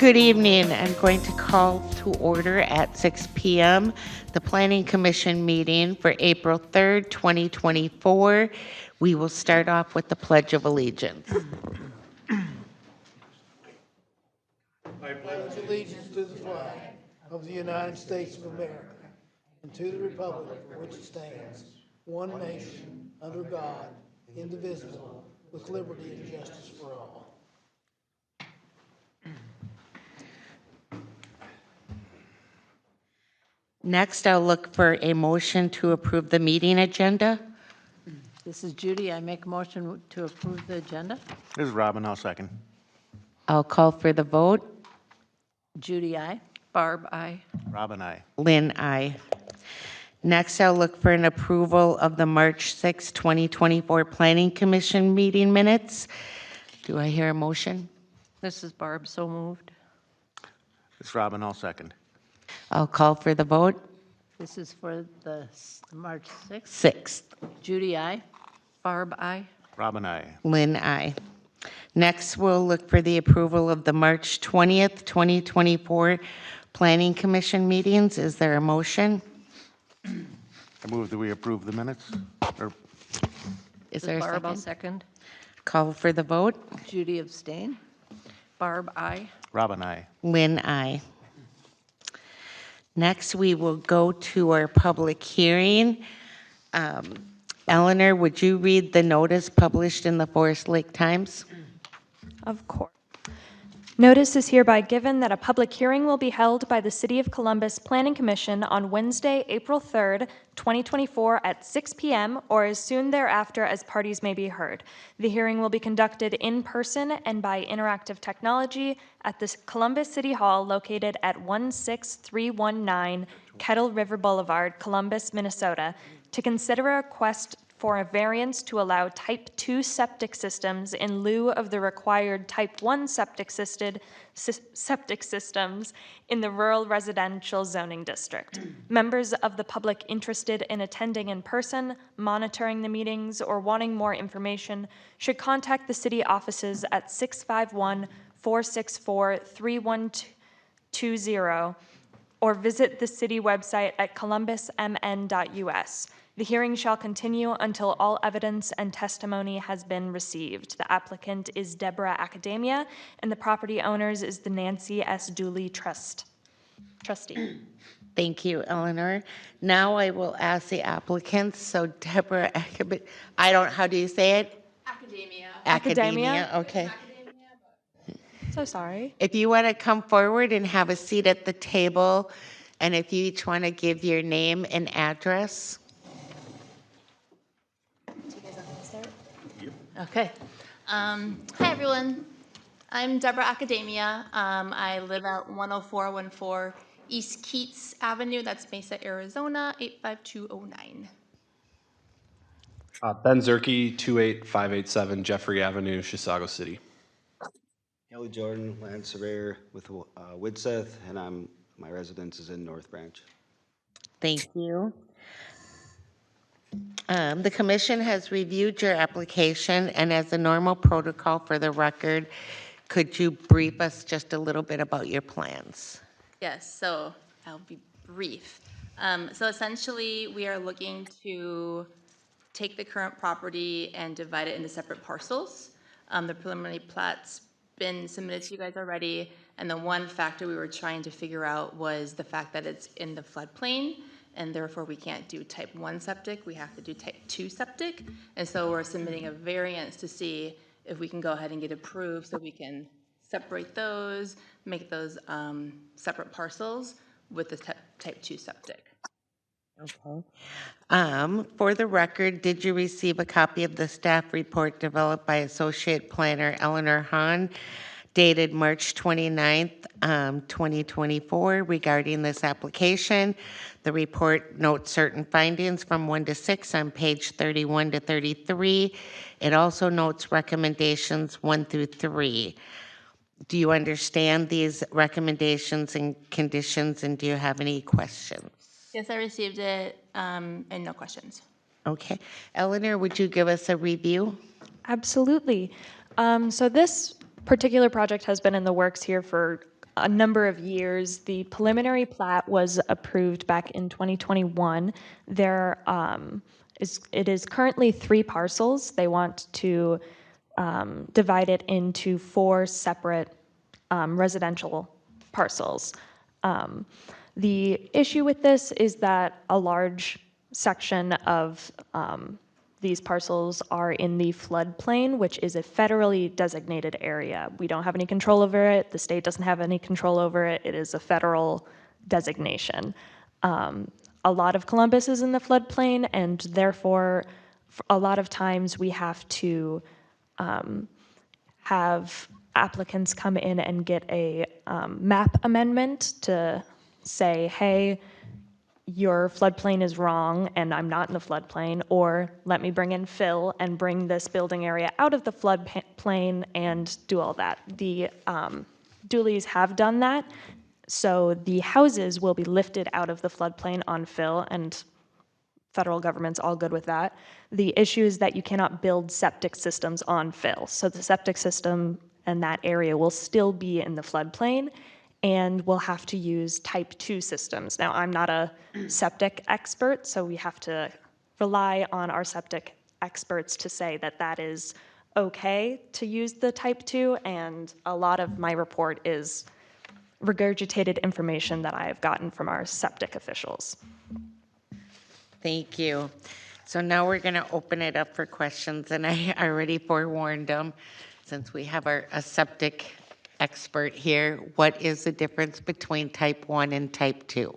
Good evening. I'm going to call to order at 6 p.m. the Planning Commission meeting for April 3rd, 2024. We will start off with the Pledge of Allegiance. I pledge allegiance to the flag of the United States of America and to the republic for which it stands, one nation, under God, indivisible, with liberty and justice for all. Next, I'll look for a motion to approve the meeting agenda. This is Judy. I make a motion to approve the agenda. This is Robin, I'll second. I'll call for the vote. Judy, aye. Barb, aye. Robin, aye. Lynn, aye. Next, I'll look for an approval of the March 6, 2024 Planning Commission meeting minutes. Do I hear a motion? This is Barb, so moved. This is Robin, I'll second. I'll call for the vote. This is for the March 6th. 6th. Judy, aye. Barb, aye. Robin, aye. Lynn, aye. Next, we'll look for the approval of the March 20th, 2024 Planning Commission meetings. Is there a motion? I move that we approve the minutes. Or Is This there is a Barb, I'll second? second. Call for the vote. Judy, abstain. Barb, aye. Robin, aye. Lynn, aye. Next, we will go to our public hearing. Eleanor, would you read the notice published in the Forest Lake Times? Of course. Notice is hereby given that a public hearing will be held by the City of Columbus Planning Commission on Wednesday, April 3rd, 2024 at 6 p.m. or as soon thereafter as parties may be heard. The hearing will be conducted in person and by interactive technology at the Columbus City Hall located at 16319 Kettle River Boulevard, Columbus, Minnesota, to consider a request for a variance to allow Type 2 septic systems in lieu of the required Type 1 septic systems in the rural residential zoning district. Members of the public interested in attending in person, monitoring the meetings, or wanting more information should contact the city offices at 651-464-3120 or visit the city website at columbusmn.us. The hearing shall continue until all evidence and testimony has been received. The applicant is Deborah Academia, and the property owners is the Nancy S. Dooley Trustee. Thank you, Eleanor. Now I will ask the applicants. So Deborah, how do you say it? Academia. Academia, okay. So sorry. If you want to come forward and have a seat at the table, and if you each want to give your name and address. Okay. Hi, everyone. I'm Deborah Academia. I live at 10414 East Keats Avenue. That's Mesa, Arizona, 85209. Ben Zerke, 28587 Jeffrey Avenue, Chisago City. Kelly Jordan, land surveyor with Widseth, and my residence is in North Branch. Thank you. The commission has reviewed your application, and as a normal protocol for the record, could you brief us just a little bit about your plans? Yes, so I'll be brief. So essentially, we are looking to take the current property and divide it into separate parcels. The preliminary plat's been submitted to you guys already, and the one factor we were trying to figure out was the fact that it's in the floodplain, and therefore we can't do type 1 septic, we have to do type 2 septic. And so we're submitting a variance to see if we can go ahead and get approved so we can separate those, make those separate parcels with the type 2 septic. Okay. For the record, did you receive a copy of the staff report developed by Associate Planner Eleanor Hahn dated March 29th, 2024 regarding this application? The report notes certain findings from 1 to 6 on page 31 to 33. It also notes recommendations 1 through 3. Do you understand these recommendations and conditions, and do you have any questions? Yes, I received it, and no questions. Okay. Eleanor, would you give us a review? Absolutely. So this particular project has been in the works here for a number of years. The preliminary plat was approved back in 2021. It is currently 3 parcels. They want to divide it into 4 separate residential parcels. The issue with this is that a large section of these parcels are in the floodplain, which is a federally designated area. We don't have any control over it. The state doesn't have any control over it. It is a federal designation. A lot of Columbus is in the floodplain, and therefore, a lot of times we have to have applicants come in and get a map amendment to say, hey, your floodplain is wrong and I'm not in the floodplain, or let me bring in fill and bring this building area out of the floodplain and do all that. The Dooleys have done that, so the houses will be lifted out of the floodplain on fill, and federal government's all good with that. The issue is that you cannot build septic systems on fill, so the septic system and that area will still be in the floodplain, and we'll have to use type 2 systems. Now, I'm not a septic expert, so we have to rely on our septic experts to say that that is okay to use the type 2, and a lot of my report is regurgitated information that I have gotten from our septic officials. Thank you. So now we're going to open it up for questions, and I already forewarned them, since we have a septic expert here. What is the difference between type 1 and type 2?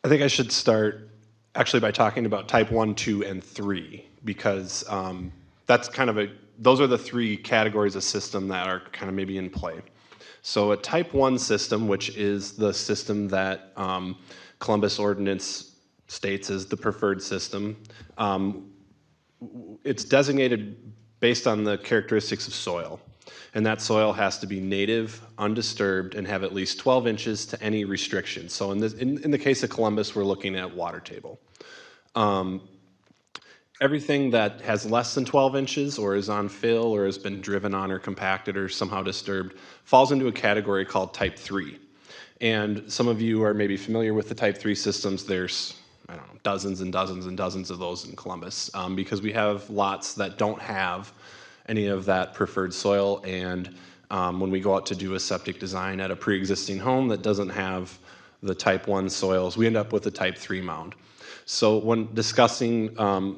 I think I should start actually by talking about type 1, 2, and 3, because that's kind of those are the 3 categories of system that are kind of maybe in play. So a type 1 system, which is the system that Columbus Ordinance states is the preferred system, it's designated based on the characteristics of soil. And that soil has to be native, undisturbed, and have at least 12 inches to any restriction. So in the case of Columbus, we're looking at water table. Everything that has less than 12 inches or is on fill or has been driven on or compacted or somehow disturbed falls into a category called type 3. And some of you are maybe familiar with the type 3 systems. There's, I don't know, dozens and dozens and dozens of those in Columbus, because we have lots that don't have any of that preferred soil, and when we go out to do a septic design at a pre-existing home that doesn't have the type 1 soils, we end up with a type 3 mound. So when discussing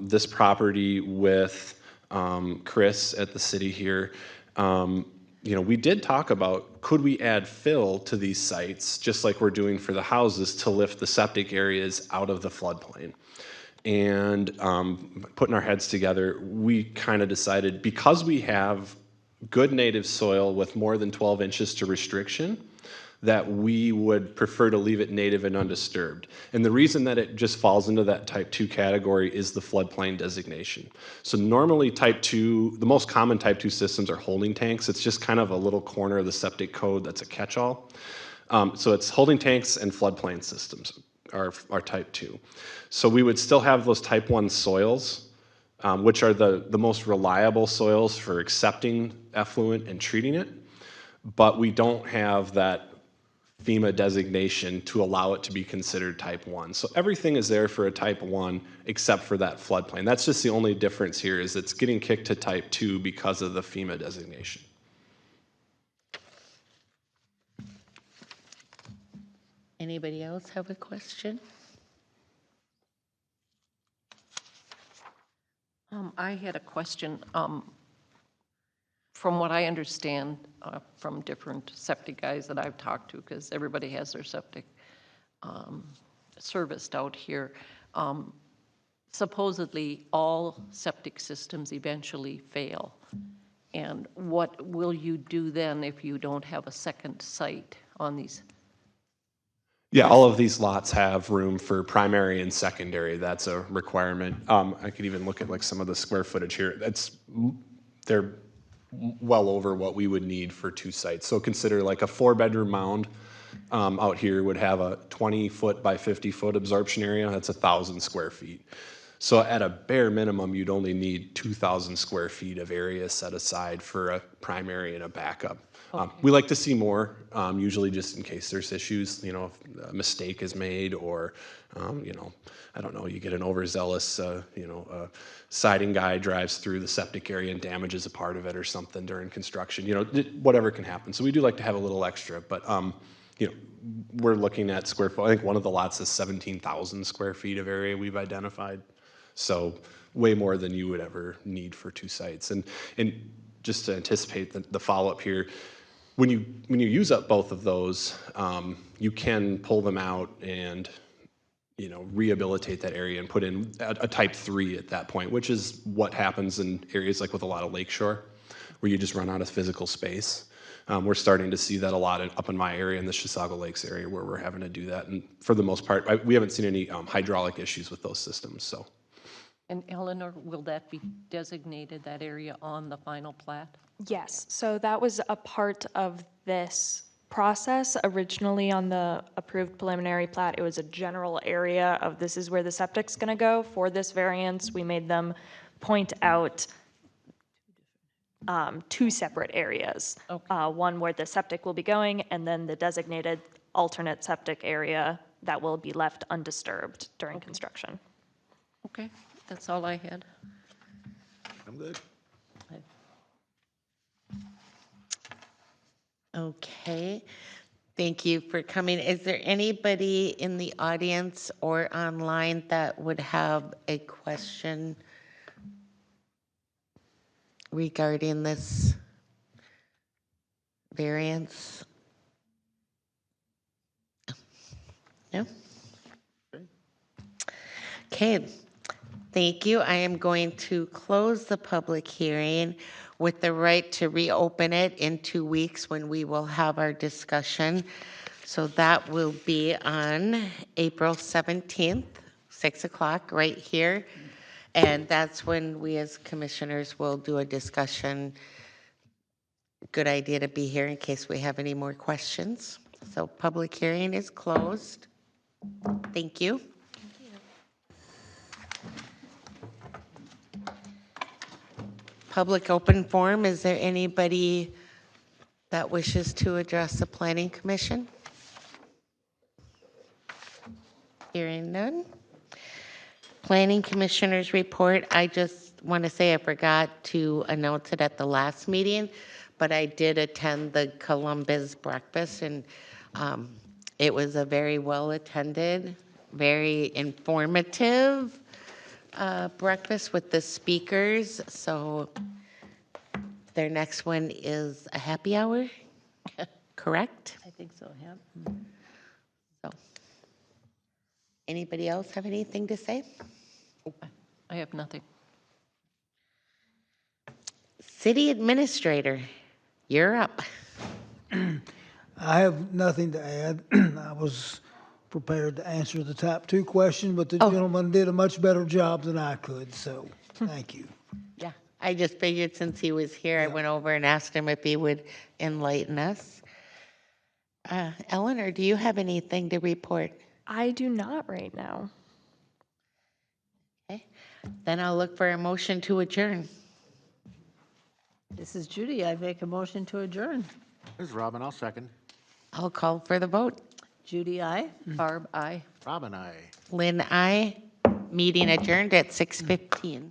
this property with Chris at the city here, we did talk about, could we add fill to these sites, just like we're doing for the houses, to lift the septic areas out of the floodplain? And putting our heads together, we kind of decided, because we have good native soil with more than 12 inches to restriction, that we would prefer to leave it native and undisturbed. And the reason that it just falls into that type 2 category is the floodplain designation. So normally type 2, the most common type 2 systems are holding tanks. It's just kind of a little corner of the septic code that's a catch-all. So it's holding tanks and floodplain systems are type 2. So we would still have those type 1 soils, which are the most reliable soils for accepting effluent and treating it, but we don't have that FEMA designation to allow it to be considered type 1. So everything is there for a type 1 except for that floodplain. That's just the only difference here, is it's getting kicked to type 2 because of the FEMA designation. Anybody else have a question? I had a question. From what I understand from different septic guys that I've talked to, because everybody has their septic serviced out here, supposedly all septic systems eventually fail. And what will you do then if you don't have a second site on these? Yeah, all of these lots have room for primary and secondary. That's a requirement. I could even look at like some of the square footage here. They're well over what we would need for 2 sites. So consider like a 4-bedroom mound out here would have a 20-foot by 50-foot absorption area. That's 1,000 square feet. So at a bare minimum, you'd only need 2,000 square feet of area set aside for a primary and a backup. We like to see more, usually just in case there's issues, you know, if a mistake is made or, you know, I don't know, you get an overzealous, you know, siding guy drives through the septic area and damages a part of it or something during construction, you know, whatever can happen. So we do like to have a little extra, but, you know, we're looking at square foot. I think one of the lots is 17,000 square feet of area we've identified. So way more than you would ever need for 2 sites. And just to anticipate the follow-up here, when you use up both of those, you can pull them out and, you know, rehabilitate that area and put in a type 3 at that point, which is what happens in areas like with a lot of lakeshore, where you just run out of physical space. We're starting to see that a lot up in my area, in the Chisago Lakes area, where we're having to do that. And for the most part, we haven't seen any hydraulic issues with those systems, so. And Eleanor, will that be designated, that area on the final plat? Yes, so that was a part of this process. Originally on the approved preliminary plat, it was a general area of this is where the septic's gonna go. For this variance, we made them point out 2 separate areas. One where the septic will be going, and then the designated alternate septic area that will be left undisturbed during construction. Okay, that's all I had. I'm good. Okay, thank you for coming. Is there anybody in the audience or online that would have a question regarding this variance? No? Okay, thank you. I am going to close the public hearing with the right to reopen it in 2 weeks when we will have our discussion. So that will be on April 17th, 6 o'clock, right here. And that's when we as commissioners will do a discussion. Good idea to be here in case we have any more questions. So public hearing is closed. Thank you. Public open forum, is there anybody that wishes to address the Planning Commission? Hearing none. Planning Commissioners report, I just want to say I forgot to announce it at the last meeting, but I did attend the Columbus breakfast, and it was a very well attended, very informative breakfast with the speakers. So their next one is a happy hour, correct? I think so, yeah. So, anybody else have anything to say? I have nothing. City Administrator, you're up. I have nothing to add. I was prepared to answer the top 2 questions, but the gentleman did a much better job than I could, so thank you. Yeah, I just figured since he was here, I went over and asked him if he would enlighten us. Eleanor, do you have anything to report? I do not right now. Okay, then I'll look for a motion to adjourn. This is Judy. I make a motion to adjourn. This is Robin, I'll second. I'll call for the vote. Judy, aye. Barb, aye. Robin, aye. Lynn, aye. Meeting adjourned at 6:15.